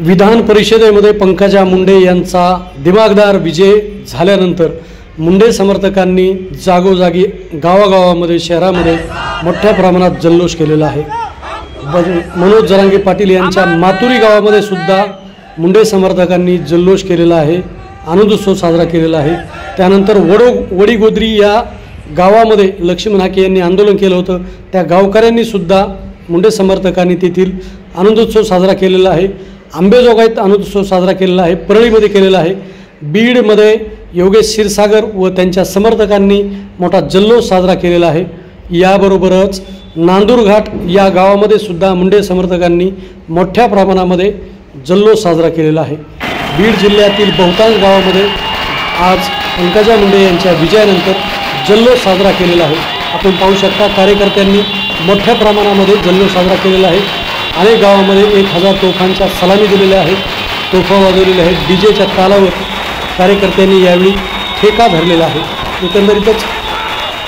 विधान परिषदेमध्ये पंकजा मुंडे यांचा दिमागदार विजय झाल्यानंतर मुंडे समर्थकांनी जागोजागी गावागावामध्ये शहरामध्ये मोठ्या प्रमाणात जल्लोष केलेला आहे। मनोज जरांगे पाटील यांच्या मातुरी गावामध्ये सुद्धा मुंडे समर्थकांनी जल्लोष केलेला आहे, आनंदोत्सव साजरा केलेला आहे। त्यानंतर वडीगोद्री या गावामध्ये लक्ष्मण हाके यांनी आंदोलन केलं होतं, त्या गावकऱ्यांनी सुद्धा मुंडे समर्थकांनी तेथील आनंदोत्सव साजरा केलेला आहे। आंबेजोगाईत आनंदोत्सव साजरा केलेला आहे, परळीमध्ये केलेला आहे, बीडमध्ये योगेश क्षीरसागर व त्यांच्या समर्थकांनी मोठा जल्लोष साजरा केलेला आहे। याबरोबरच नांदूरघाट या गावामध्ये सुद्धा मुंडे समर्थकांनी मोठ्या प्रमाणामध्ये जल्लोष साजरा केलेला आहे। बीड जिल्ह्यातील बहुतांश गावामध्ये आज पंकजा मुंडे यांच्या विजयानंतर जल्लोष साजरा केलेला आहे। आपण पाहू शकता कार्यकर्त्यांनी मोठ्या प्रमाणामध्ये जल्लोष साजरा केलेला आहे। अनेक गावामध्ये 1000 तोफांच्या सलामी दिलेल्या आहेत, तोफा वाजवलेल्या आहेत, डीजेच्या तालावर कार्यकर्त्यांनी यावेळी ठेका धरलेला आहे। एकंदरीतच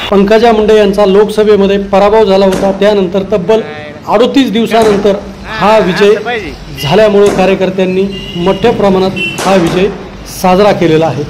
पंकजा मुंडे यांचा लोकसभेमध्ये पराभव झाला होता, त्यानंतर तब्बल 38 दिवसानंतर हा विजय झाल्यामुळे कार्यकर्त्यांनी मोठ्या प्रमाणात हा विजय साजरा केलेला आहे।